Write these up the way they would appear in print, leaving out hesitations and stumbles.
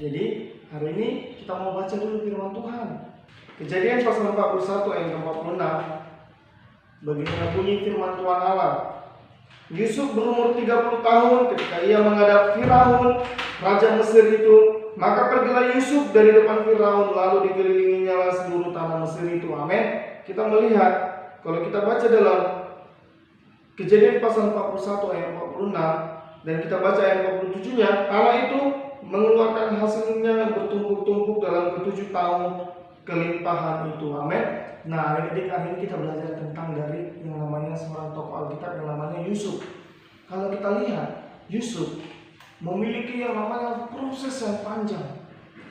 Jadi hari ini kita mau baca dulu firman Tuhan. Kejadian pasal 41 ayat 46. Beginilah bunyi firman Tuhan Allah. Yusuf berumur 30 tahun ketika ia menghadap Firaun, raja Mesir itu. Maka pergilah Yusuf dari depan Firaun, lalu dikelilinginya seluruh tanah Mesir itu. Amin. Kita melihat, kalau kita baca dalam Kejadian pasal 41 ayat 46 dan kita baca ayat 47-nya, tanah itu mengeluarkan hasilnya bertumpuk-tumpuk dalam ke-7 tahun kelimpahan itu. Amin. Nah, hari ini kita belajar tentang dari yang namanya seorang tokoh Alkitab yang namanya Yusuf. Kalau kita lihat, Yusuf memiliki yang namanya proses yang panjang.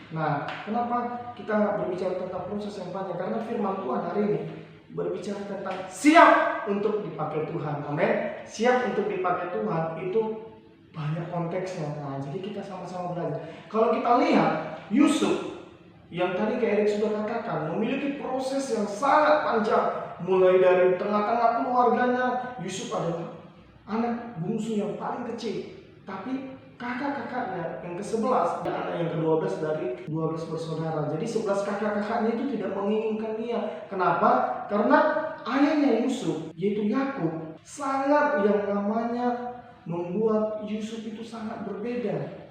Nah, kenapa kita berbicara tentang proses yang panjang? Karena firman Tuhan hari ini berbicara tentang siap untuk dipakai Tuhan. Amin. Siap untuk dipakai Tuhan itu banyak konteksnya. Nah, jadi kita sama-sama belajar. Kalau kita lihat Yusuf yang tadi Kak Erik sudah katakan memiliki proses yang sangat panjang. Mulai dari tengah-tengah keluarganya, Yusuf adalah anak bungsu yang paling kecil. Tapi kakak-kakaknya yang ke-11 dan anak yang ke-12 dari 12 bersaudara. Jadi 11 kakak-kakaknya itu tidak menginginkan dia. Kenapa? Karena ayahnya Yusuf, yaitu Yakub, sangat yang namanya membuat Yusuf itu sangat berbeda.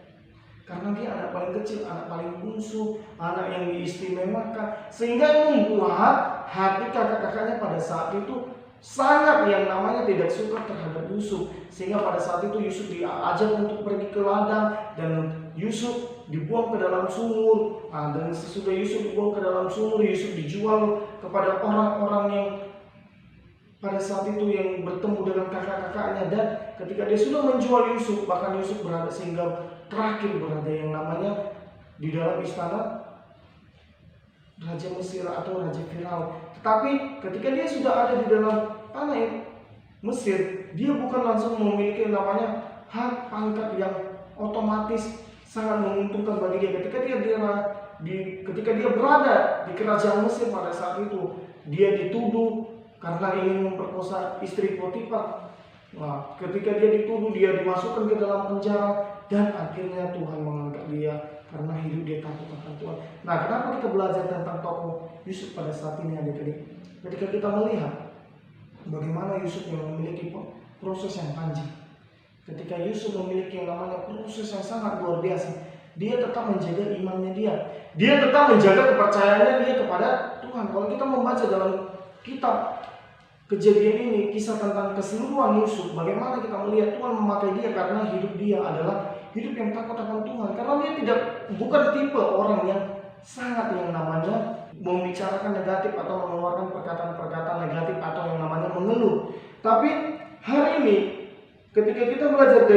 Karena dia anak paling kecil, anak paling bungsu, anak yang diistimewakan. Sehingga membuat hati kakak-kakaknya pada saat itu sangat yang namanya tidak suka terhadap Yusuf. Sehingga pada saat itu Yusuf diajak untuk pergi ke ladang dan Yusuf dibuang ke dalam sumur. Dan sesudah Yusuf dibuang ke dalam sumur, Yusuf dijual kepada orang-orang yang pada saat itu yang bertemu dengan kakak-kakaknya. Dan ketika dia sudah menjual Yusuf, bahkan Yusuf berada sehingga terakhir berada yang namanya di dalam istana Raja Mesir atau Raja Firaun. Tetapi ketika dia sudah ada di dalam tanah Mesir, dia bukan langsung memiliki namanya hak pangkat yang otomatis sangat menguntungkan bagi dia. Ketika dia berada di kerajaan Mesir pada saat itu, dia dituduh karena ingin memperkosa istri Potifar. Nah, ketika dia dituduh, dia dimasukkan ke dalam penjara dan akhirnya Tuhan mengangkat dia karena hidup dia takut akan Tuhan. Nah, kenapa kita belajar tentang tokoh Yusuf pada saat ini adik-adik? Ketika kita melihat bagaimana Yusuf yang memiliki proses yang panjang. Ketika Yusuf memiliki yang namanya proses yang sangat luar biasa, dia tetap menjaga imannya dia. Dia tetap menjaga kepercayaannya dia kepada Tuhan. Kalau kita membaca dalam kitab Kejadian ini, kisah tentang keseluruhan Yusuf, bagaimana kita melihat Tuhan memakai dia karena hidup dia adalah hidup yang takut akan Tuhan. Karena dia bukan tipe orang yang sangat yang namanya membicarakan negatif atau mengeluarkan perkataan-perkataan negatif atau yang namanya mengeluh. Tapi hari ini ketika kita belajar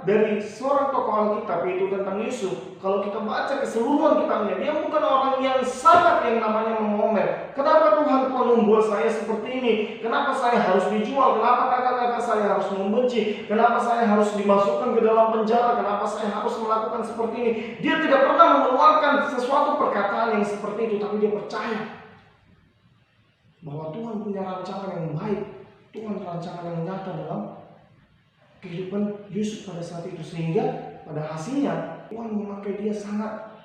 dari seorang tokoh Alkitab yaitu tentang Yusuf, kalau kita baca keseluruhan kitabnya, dia bukan orang yang sangat yang namanya mengomel. Kenapa Tuhan membuat saya seperti ini? Kenapa saya harus dijual? Kenapa kakak-kakak saya harus membenci? Kenapa saya harus dimasukkan ke dalam penjara? Kenapa saya harus melakukan seperti ini? Dia tidak pernah mengeluarkan sesuatu perkataan yang seperti itu, tapi dia percaya bahwa Tuhan punya rancangan yang baik. Tuhan rancangan yang nyata dalam kehidupan Yusuf pada saat itu, sehingga pada hasilnya Tuhan memakai dia sangat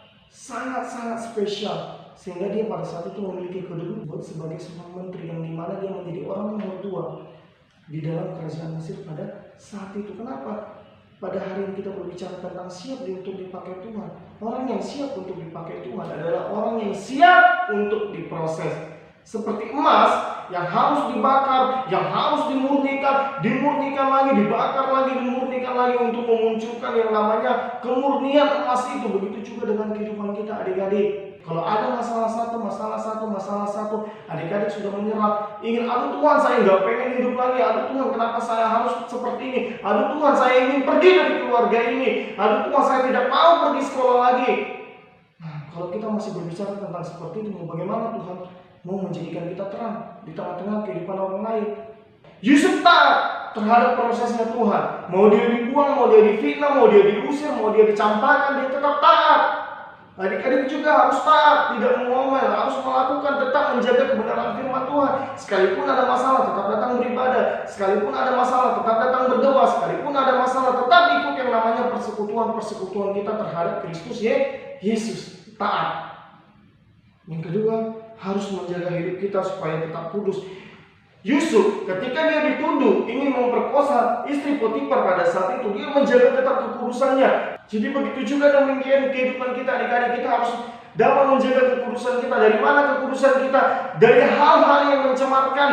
spesial, sehingga dia pada saat itu memiliki kedudukan sebagai seorang menteri yang dimana dia menjadi orang nomor 2 di dalam kerajaan Mesir pada saat itu. Kenapa? Pada hari ini kita berbicara tentang siap untuk dipakai Tuhan. Orang yang siap untuk dipakai Tuhan adalah orang yang siap untuk diproses. Seperti emas yang harus dibakar, yang harus dimurnikan lagi, dibakar lagi, dimurnikan lagi untuk memunculkan yang namanya kemurnian emas itu. Begitu juga dengan kehidupan kita adik-adik. Kalau ada masalah satu, adik-adik sudah menyerah, ingin, aduh Tuhan saya nggak pengen hidup lagi, aduh Tuhan kenapa saya harus seperti ini, aduh Tuhan saya ingin pergi dari keluarga ini, aduh Tuhan saya tidak mau pergi sekolah lagi. Nah, kalau kita masih berbicara tentang seperti itu, bagaimana Tuhan mau menjadikan kita terang di tengah-tengah kehidupan orang lain? Yusuf taat terhadap prosesnya Tuhan. Mau dia dibuang, mau dia difitnah, mau dia diusir, mau dia dicampakkan, dia tetap taat. Adik-adik juga harus taat, tidak mengomel, harus melakukan, tetap menjaga kebenaran firman Tuhan. Sekalipun ada masalah, tetap datang beribadah. Sekalipun ada masalah, tetap datang berdoa. Sekalipun ada masalah, tetap ikut yang namanya persekutuan kita terhadap Kristus Yesus. Taat. Yang kedua, harus menjaga hidup kita supaya tetap kudus. Yusuf ketika dia dituduh ingin memperkosa istri Potifar pada saat itu, dia menjaga tetap kekudusannya. Jadi begitu juga demikian kehidupan kita, adik-adik, kita harus dapat menjaga kekudusan kita. Dari mana kekudusan kita? Dari hal-hal yang mencemarkan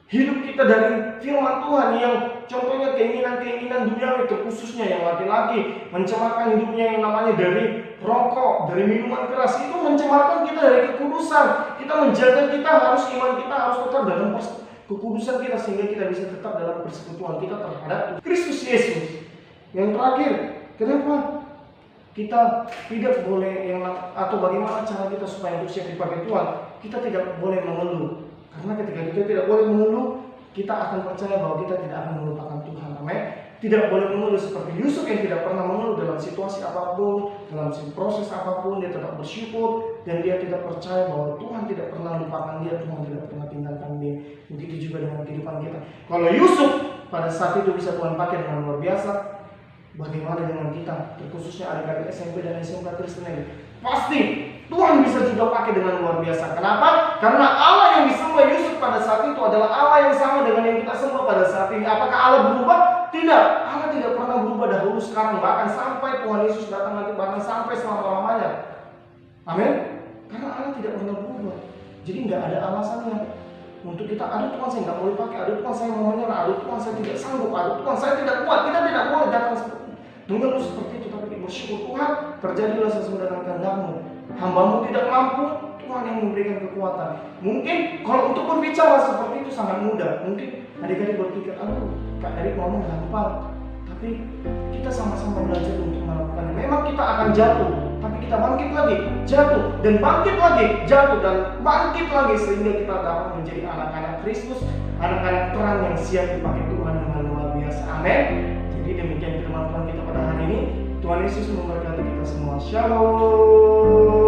hidup kita, dari firman Tuhan yang contohnya keinginan-keinginan duniawi, terkhususnya yang laki-laki mencemarkan hidupnya yang namanya dari rokok, dari minuman keras, itu mencemarkan kita dari kekudusan. Kita menjaga, kita harus iman kita harus tetap dalam kekudusan kita sehingga kita bisa tetap dalam persekutuan kita terhadap Kristus Yesus. Yang terakhir, kenapa kita tidak boleh atau bagaimana cara kita supaya untuk siap dipakai Tuhan? Kita tidak boleh mengeluh. Karena ketika kita tidak boleh mengeluh, kita akan percaya bahwa kita tidak akan melupakan Tuhan. Amin. Tidak boleh mengeluh seperti Yusuf yang tidak pernah mengeluh dalam situasi apapun, dalam proses apapun, dia tetap bersyukur dan dia tidak percaya bahwa Tuhan tidak pernah lupakan dia, Tuhan tidak pernah tinggalkan dia. Begitu juga dengan kehidupan kita. Kalau Yusuf pada saat itu bisa Tuhan pakai dengan luar biasa, bagaimana dengan kita, terkhususnya adik-adik SMP dan SMK Kristen ini? Pasti Tuhan bisa juga pakai dengan luar biasa. Kenapa? Karena Allah yang disembah Yusuf pada saat itu adalah Allah yang sama dengan yang kita sembah pada saat ini. Apakah Allah berubah? Tidak. Allah tidak pernah berubah dahulu, sekarang, bahkan sampai Tuhan Yesus datang nanti, bahkan sampai selama-lamanya. Amin. Karena Allah tidak pernah berubah. Jadi nggak ada alasannya untuk kita, aduh Tuhan saya nggak boleh pakai, aduh Tuhan saya mau menyerah, aduh Tuhan saya tidak sanggup, aduh Tuhan saya tidak kuat. Kita tidak boleh datang mengeluh seperti itu, tapi bersyukur Tuhan, terjadilah sesuai dengan kehendak-Mu. Hamba-Mu tidak mampu, Tuhan yang memberikan kekuatan. Mungkin kalau untuk berbicara seperti itu sangat mudah. Mungkin adik-adik berpikir, aduh Kak Erik ngomong gampang, tapi kita sama-sama belajar untuk melakukannya. Memang kita akan jatuh, tapi kita bangkit lagi, jatuh, dan bangkit lagi, jatuh, dan bangkit lagi, sehingga kita dapat menjadi anak-anak Kristus, anak-anak terang yang siap dipakai Tuhan dengan luar biasa. Amin. Jadi demikian firman Tuhan kita pada hari ini. Tuhan Yesus memberkati kita semua. Shalom.